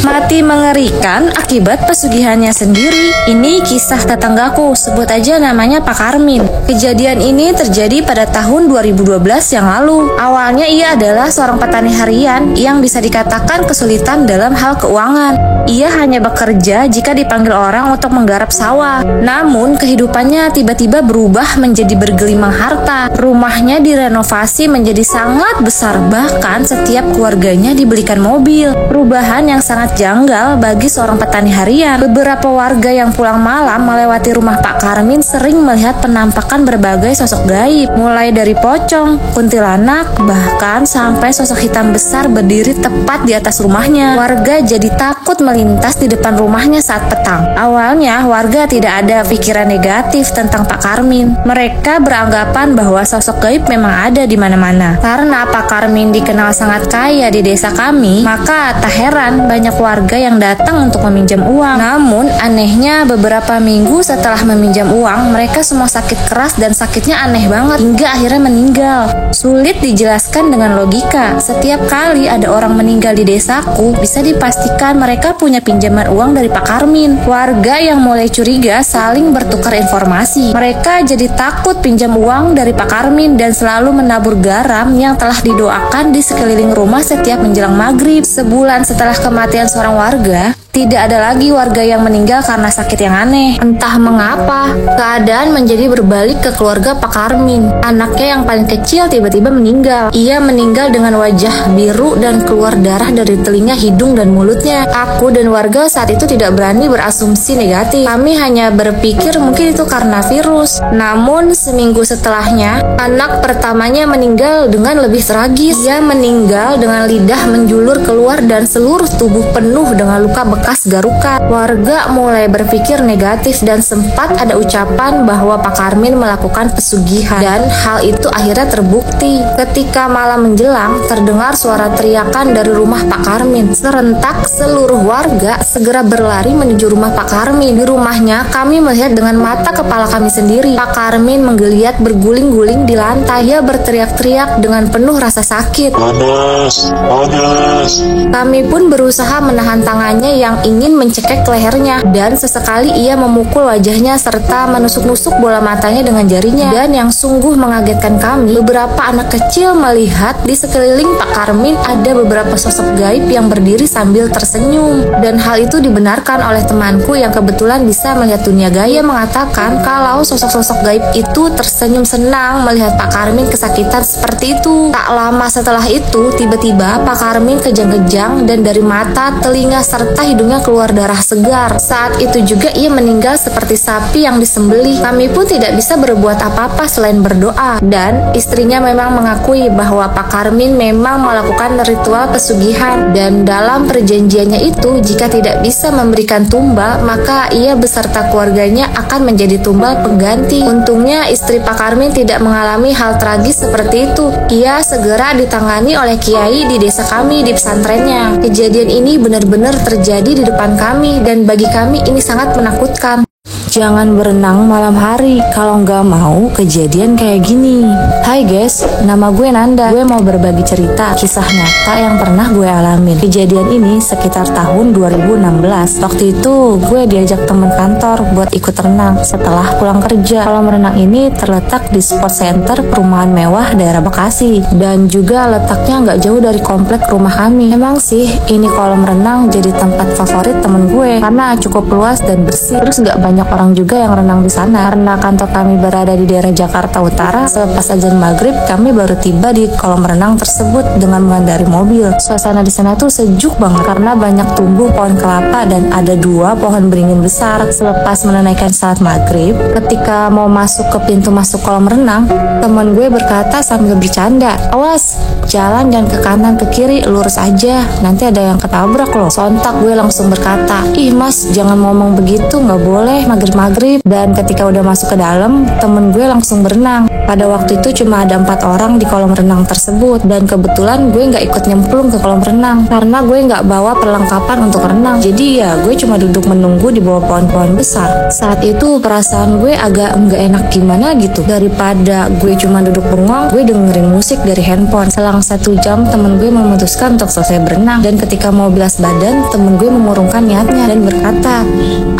Mati mengerikan akibat pesugihannya sendiri. Ini kisah tetanggaku, sebut aja namanya Pak Karmin. Kejadian ini terjadi pada tahun 2012 yang lalu. Awalnya ia adalah seorang petani harian yang bisa dikatakan kesulitan dalam hal keuangan. Ia hanya bekerja jika dipanggil orang untuk menggarap sawah. Namun kehidupannya tiba-tiba berubah menjadi bergelimang harta. Rumahnya direnovasi menjadi sangat besar, bahkan setiap keluarganya dibelikan mobil. Perubahan yang sangat janggal bagi seorang petani harian. Beberapa warga yang pulang malam melewati rumah Pak Karmin sering melihat penampakan berbagai sosok gaib, mulai dari pocong, kuntilanak, bahkan sampai sosok hitam besar berdiri tepat di atas rumahnya. Warga jadi takut melintas di depan rumahnya saat petang. Awalnya warga tidak ada pikiran negatif tentang Pak Karmin. Mereka beranggapan bahwa sosok gaib memang ada di mana-mana. Karena Pak Karmin dikenal sangat kaya di desa kami, maka tak heran banyak warga yang datang untuk meminjam uang. Namun anehnya beberapa minggu setelah meminjam uang, mereka semua sakit keras dan sakitnya aneh banget hingga akhirnya meninggal. Sulit dijelaskan dengan logika. Setiap kali ada orang meninggal di desaku, bisa dipastikan mereka punya pinjaman uang dari Pak Karmin. Warga yang mulai curiga saling bertukar informasi. Mereka jadi takut pinjam uang dari Pak Karmin dan selalu menabur garam yang telah didoakan di sekeliling rumah setiap menjelang maghrib. Sebulan setelah kematian seorang warga, tidak ada lagi warga yang meninggal karena sakit yang aneh. Entah mengapa, keadaan menjadi berbalik ke keluarga Pak Karmin. Anaknya yang paling kecil tiba-tiba meninggal. Ia meninggal dengan wajah biru dan keluar darah dari telinga, hidung, dan mulutnya. Aku dan warga saat itu tidak berani berasumsi negatif. Kami hanya berpikir mungkin itu karena virus. Namun seminggu setelahnya, anak pertamanya meninggal dengan lebih tragis. Ia meninggal dengan lidah menjulur keluar dan seluruh tubuh penuh dengan luka bekas garukan. Warga mulai berpikir negatif dan sempat ada ucapan bahwa Pak Karmin melakukan pesugihan, dan hal itu akhirnya terbukti. Ketika malam menjelang, terdengar suara teriakan dari rumah Pak Karmin. Serentak seluruh warga segera berlari menuju rumah Pak Karmin. Di rumahnya kami melihat dengan mata kepala kami sendiri. Pak Karmin menggeliat berguling-guling di lantai. Ia berteriak-teriak dengan penuh rasa sakit. Panas, panas. Kami pun berusaha menahan tangannya yang ingin mencekek lehernya, dan sesekali ia memukul wajahnya serta menusuk-nusuk bola matanya dengan jarinya. Dan yang sungguh mengagetkan kami, beberapa anak kecil melihat di sekeliling Pak Karmin ada beberapa sosok gaib yang berdiri sambil tersenyum. Dan hal itu dibenarkan oleh temanku yang kebetulan bisa melihat dunia gaib. Ia mengatakan kalau sosok-sosok gaib itu tersenyum senang melihat Pak Karmin kesakitan seperti itu. Tak lama setelah itu, tiba-tiba Pak Karmin kejang-kejang dan dari mata, telinga, serta hidungnya keluar darah segar. Saat itu juga ia meninggal seperti sapi yang disembelih. Kami pun tidak bisa berbuat apa-apa selain berdoa. Dan istrinya memang mengakui bahwa Pak Karmin memang melakukan ritual pesugihan. Dan dalam perjanjiannya itu, jika tidak bisa memberikan tumbal, maka ia beserta keluarganya akan menjadi tumbal pengganti. Untungnya istri Pak Karmin tidak mengalami hal tragis seperti itu. Ia segera ditangani oleh kiai di desa kami di pesantrennya. Kejadian ini benar-benar terjadi di depan kami, dan bagi kami ini sangat menakutkan. Jangan berenang malam hari kalau nggak mau kejadian kayak gini. Hai guys, nama gue Nanda. Gue mau berbagi cerita kisah nyata yang pernah gue alamin. Kejadian ini sekitar tahun 2016. Waktu itu gue diajak teman kantor buat ikut renang setelah pulang kerja. Kolam renang ini terletak di sport center perumahan mewah daerah Bekasi, dan juga letaknya nggak jauh dari komplek rumah kami. Emang sih ini kolam renang jadi tempat favorit temen gue karena cukup luas dan bersih. Terus nggak banyak orang juga yang renang di sana. Karena kantor kami berada di daerah Jakarta Utara, selepas azan maghrib kami baru tiba di kolam renang tersebut dengan mengendarai mobil. Suasana di sana tuh sejuk banget karena banyak tumbuh pohon kelapa dan ada 2 pohon beringin besar. Selepas menunaikan salat maghrib, ketika mau masuk ke pintu masuk kolam renang, teman gue berkata sambil bercanda, "Awas, jalan jangan ke kanan ke kiri, lurus aja, nanti ada yang ketabrak loh." Sontak gue langsung berkata, "Ih mas, jangan ngomong begitu, nggak boleh, maghrib takbir maghrib, dan ketika udah masuk ke dalam, temen gue langsung berenang. Pada waktu itu cuma ada 4 orang di kolam renang tersebut, dan kebetulan gue nggak ikut nyemplung ke kolam renang karena gue nggak bawa perlengkapan untuk renang. Jadi ya gue cuma duduk menunggu di bawah pohon-pohon besar. Saat itu perasaan gue agak nggak enak gimana gitu. Daripada gue cuma duduk bengong, gue dengerin musik dari handphone. Selang 1 jam temen gue memutuskan untuk selesai berenang, dan ketika mau bilas badan, temen gue mengurungkan niatnya dan berkata,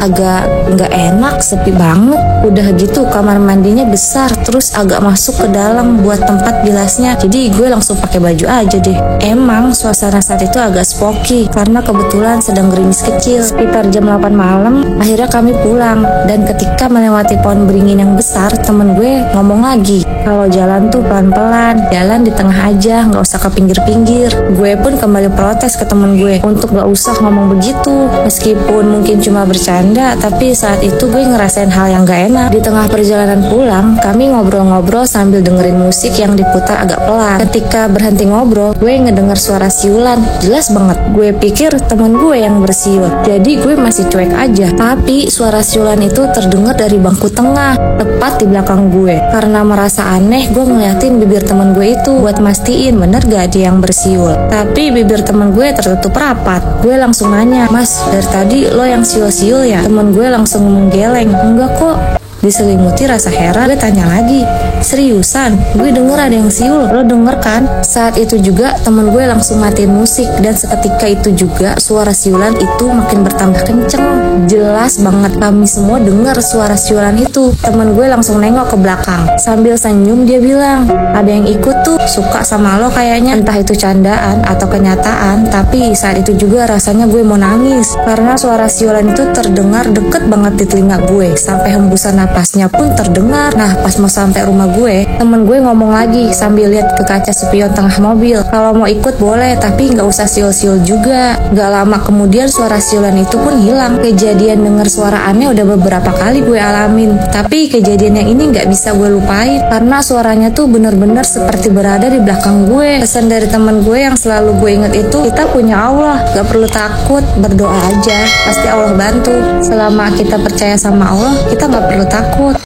agak nggak enak, sepi banget. Udah gitu kamar mandinya besar, terus agak masuk ke dalam buat tempat bilasnya. Jadi gue langsung pakai baju aja deh. Emang suasana saat itu agak spooky karena kebetulan sedang gerimis kecil. Sekitar jam 8 malam, akhirnya kami pulang, dan ketika melewati pohon beringin yang besar, temen gue ngomong lagi, kalau jalan tuh pelan-pelan, jalan di tengah aja, nggak usah ke pinggir-pinggir. Gue pun kembali protes ke temen gue untuk nggak usah ngomong begitu. Meskipun mungkin cuma bercanda, tapi saat itu gue ngerasain hal yang gak enak. Di tengah perjalanan pulang, kami ngobrol-ngobrol sambil dengerin musik yang diputar agak pelan. Ketika berhenti ngobrol, gue ngedenger suara siulan, jelas banget. Gue pikir temen gue yang bersiul, jadi gue masih cuek aja. Tapi suara siulan itu terdengar dari bangku tengah, tepat di belakang gue. Karena merasa aneh, gue ngeliatin bibir temen gue itu buat mastiin bener gak dia yang bersiul. Tapi bibir temen gue tertutup rapat. Gue langsung nanya, Mas, dari tadi lo yang siul-siul ya? Temen gue langsung menggeleng, enggak kok. Diselimuti rasa heran, gue tanya lagi, seriusan? Gue denger ada yang siul, lo denger kan? Saat itu juga temen gue langsung matiin musik, dan seketika itu juga suara siulan itu makin bertambah kenceng. Jelas banget kami semua dengar suara siulan itu. Temen gue langsung nengok ke belakang. Sambil senyum dia bilang, ada yang ikut tuh, suka sama lo kayaknya. Entah itu candaan atau kenyataan, tapi saat itu juga rasanya gue mau nangis. Karena suara siulan itu terdengar deket banget di telinga gue, sampai hembusan napasnya pun terdengar. Nah, pas mau sampai rumah gue, temen gue ngomong lagi sambil lihat ke kaca spion tengah mobil, kalau mau ikut boleh, tapi nggak usah siul-siul juga. Gak lama kemudian suara siulan itu pun hilang. Kejadian denger suara aneh udah beberapa kali gue alamin, tapi kejadian yang ini nggak bisa gue lupain karena suaranya tuh bener-bener seperti berada di belakang gue. Pesan dari temen gue yang selalu gue inget itu, kita punya Allah, gak perlu takut, berdoa aja, pasti Allah bantu. Selama kita percaya sama Allah, kita gak perlu takut.